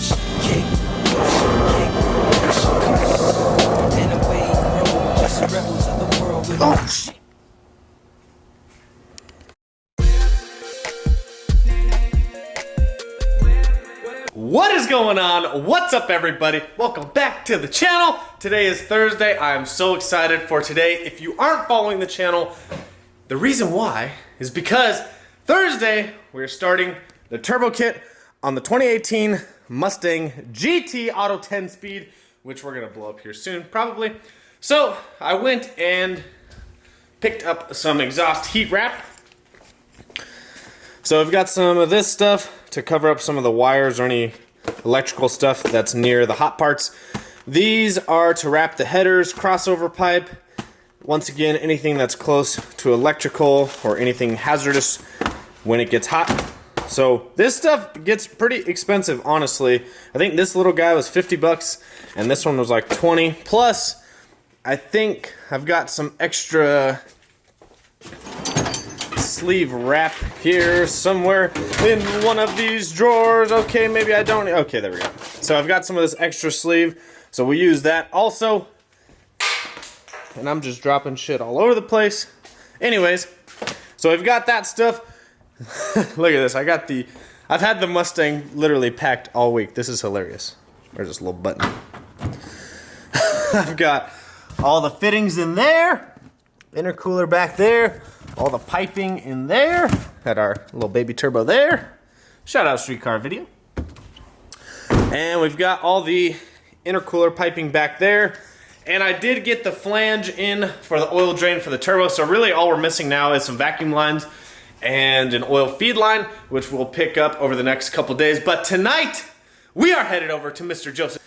push, kick, kick, push, come on. And away we roll, just rebels of the world with shit. What is going on? What's up, everybody? Welcome back to the channel. Today is Thursday. I am so excited for today. If you aren't following the channel, the reason why is because Thursday we're starting the turbo kit on the 2018 Mustang GT Auto 10-speed, which we're gonna blow up here soon, probably. So I went and picked up some exhaust heat wrap. So I've got some of this stuff to cover up some of the wires or any electrical stuff that's near the hot parts. These are to wrap the headers, crossover pipe. Once again, anything that's close to electrical or anything hazardous when it gets hot. So this stuff gets pretty expensive, honestly. I think this little guy was 50 bucks and this one was like 20. Plus, I think I've got some extra sleeve wrap here somewhere in one of these drawers. Okay, maybe I don't. Okay, there we go. So I've got some of this extra sleeve, so we use that also. And I'm just dropping shit all over the place. Anyways, so I've got that stuff. Look at this. I've had the Mustang literally packed all week. This is hilarious. There's this little button. I've got all the fittings in there. Intercooler back there. All the piping in there. Had our little baby turbo there. Shout out Streetcar Video. And we've got all the intercooler piping back there. And I did get the flange in for the oil drain for the turbo. So really all we're missing now is some vacuum lines and an oil feed line, which we'll pick up over the next couple days. But tonight, we are headed over to Mr. Joseph,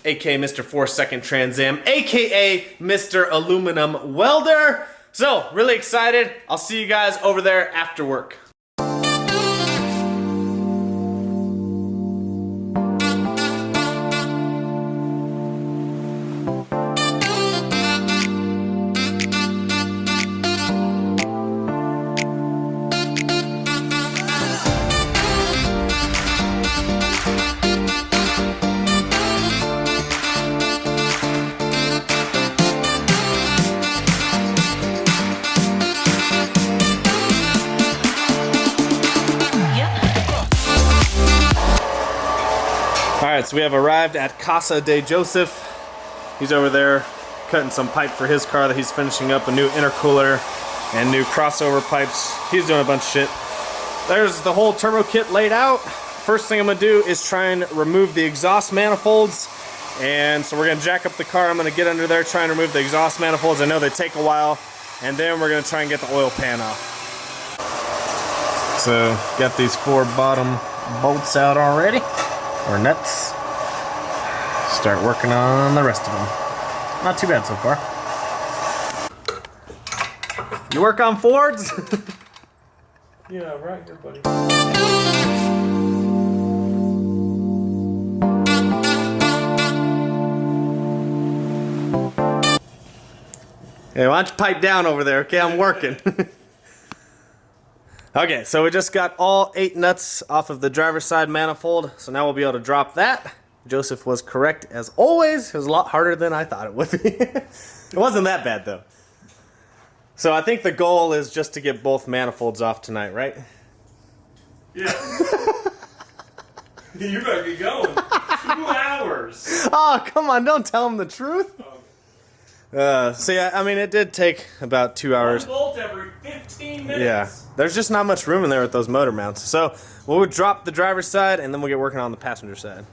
aka Mr. 4-second Trans Am, aka Mr. Aluminum Welder. So, really excited. I'll see you guys over there after work. Alright, so we have arrived at Casa de Joseph. He's over there cutting some pipe for his car that he's finishing up, a new intercooler and new crossover pipes. He's doing a bunch of shit. There's the whole turbo kit laid out. First thing I'm gonna do is try and remove the exhaust manifolds. And so we're gonna jack up the car. I'm gonna get under there, try and remove the exhaust manifolds. I know they take a while. And then we're gonna try and get the oil pan off. So, got these 4 bottom bolts out already. Or nuts. Start working on the rest of them. Not too bad so far. You work on Fords? Yeah, right here, buddy. Hey, why don't you pipe down over there, okay? I'm working. Okay, so we just got all 8 nuts off of the driver's side manifold, so now we'll be able to drop that. Joseph was correct as always. It was a lot harder than I thought it would be. It wasn't that bad though. So I think the goal is just to get both manifolds off tonight, right? Yeah. You better get going. 2 hours. Oh, come on, don't tell him the truth. So yeah, I mean, it did take about 2 hours. 1 bolt every 15 minutes. Yeah, there's just not much room in there with those motor mounts. So we'll drop the driver's side and then we'll get working on the passenger side.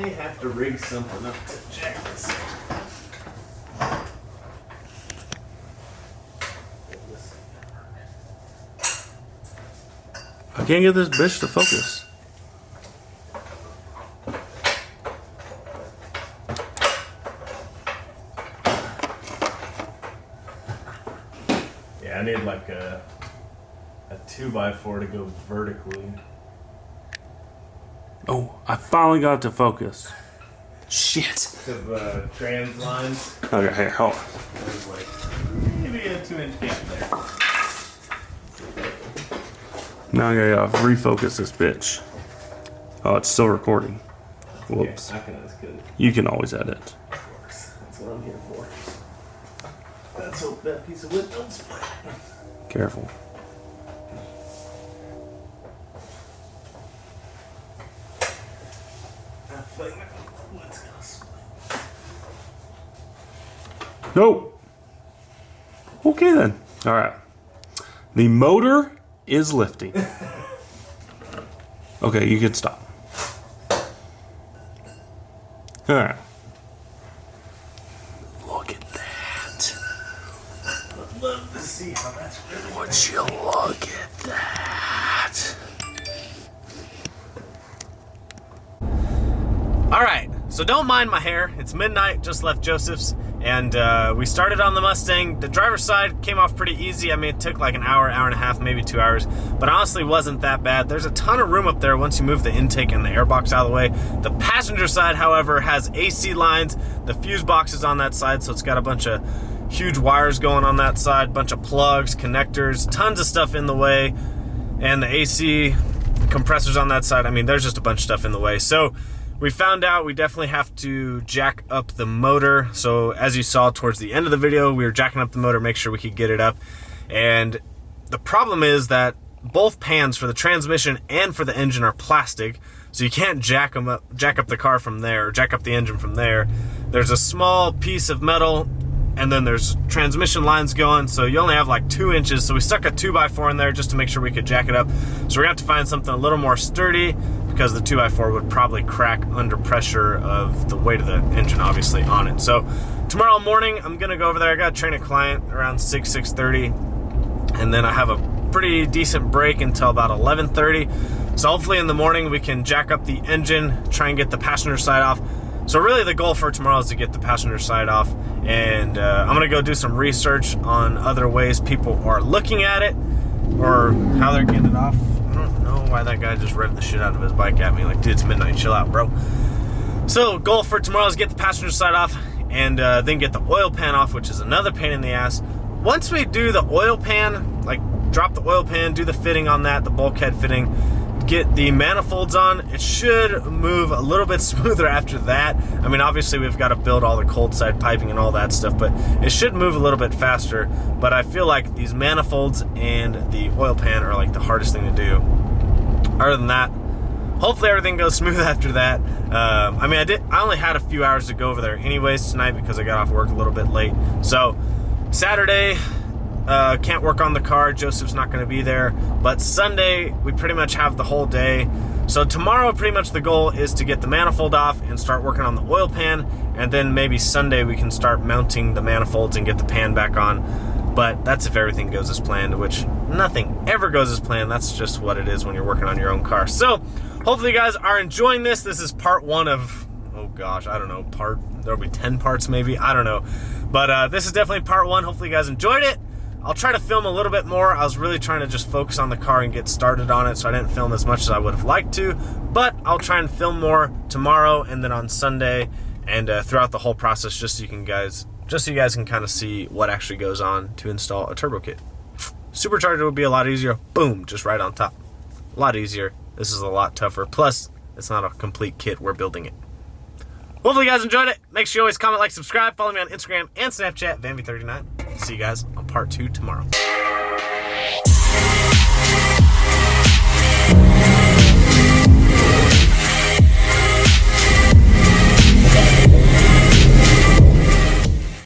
may have to rig something up to jack this up. I can't get this bitch to focus. Yeah, I need like a 2x4 to go vertically. Oh, I finally got it to focus. Shit. Because the trans lines, Okay, here, hold on. there's like maybe a 2-inch gap there. Now I gotta refocus this bitch. Oh, it's still recording. Whoops. Yeah, I can always get it. You can always edit. Of course. That's what I'm here for. Let's hope that piece of wood don't split. Careful. I think that wood's gonna split. Nope. Okay then. All right. The motor is lifting. Okay, you can stop. All right. Look at that. I'd love to see how that's really. Would you look at that? All right, so don't mind my hair. It's midnight, just left Joseph's, and we started on the Mustang. The driver's side came off pretty easy. I mean, it took like an hour, hour and a half, maybe 2 hours, but honestly wasn't that bad. There's a ton of room up there once you move the intake and the airbox out of the way. The passenger side, however, has AC lines. The fuse box is on that side, so it's got a bunch of huge wires going on that side, bunch of plugs, connectors, tons of stuff in the way, and the AC compressors on that side. I mean, there's just a bunch of stuff in the way. So we found out we definitely have to jack up the motor. So as you saw towards the end of the video, we were jacking up the motor, make sure we could get it up. And the problem is that both pans for the transmission and for the engine are plastic, so you can't jack up the car from there, or jack up the engine from there. There's a small piece of metal, and then there's transmission lines going, so you only have like 2 inches. So we stuck a 2x4 in there just to make sure we could jack it up. So we're gonna have to find something a little more sturdy, because the 2x4 would probably crack under pressure of the weight of the engine, obviously, on it. So tomorrow morning, I'm gonna go over there. I gotta train a client around 6:30, and then I have a pretty decent break until about 11:30. So hopefully in the morning we can jack up the engine, try and get the passenger side off. So really the goal for tomorrow is to get the passenger side off, and I'm gonna go do some research on other ways people are looking at it, or how they're getting it off. I don't know why that guy just revved the shit out of his bike at me. Like, dude, it's midnight, chill out, bro. So goal for tomorrow is get the passenger side off, and then get the oil pan off, which is another pain in the ass. Once we do the oil pan, like drop the oil pan, do the fitting on that, the bulkhead fitting, get the manifolds on, it should move a little bit smoother after that. I mean, obviously we've got to build all the cold side piping and all that stuff, but it should move a little bit faster. But I feel like these manifolds and the oil pan are like the hardest thing to do. Other than that, hopefully everything goes smooth after that. I mean, I only had a few hours to go over there anyways tonight, because I got off work a little bit late. So Saturday, can't work on the car. Joseph's not going to be there. But Sunday, we pretty much have the whole day. So tomorrow, pretty much the goal is to get the manifold off and start working on the oil pan. And then maybe Sunday we can start mounting the manifolds and get the pan back on. But that's if everything goes as planned, which nothing ever goes as planned. That's just what it is when you're working on your own car. So hopefully you guys are enjoying this. This is part one of, oh gosh, I don't know, there'll be 10 parts maybe, I don't know. But this is definitely part one. Hopefully you guys enjoyed it. I'll try to film a little bit more. I was really trying to just focus on the car and get started on it, so I didn't film as much as I would have liked to. But I'll try and film more tomorrow and then on Sunday, and throughout the whole process, just so you guys can kind of see what actually goes on to install a turbo kit. Supercharger would be a lot easier. Boom, just right on top. A lot easier. This is a lot tougher. Plus, it's not a complete kit. We're building it. Hopefully you guys enjoyed it. Make sure you always comment, like, subscribe. Follow me on Instagram and Snapchat, Vanby39. See you guys on part 2 tomorrow.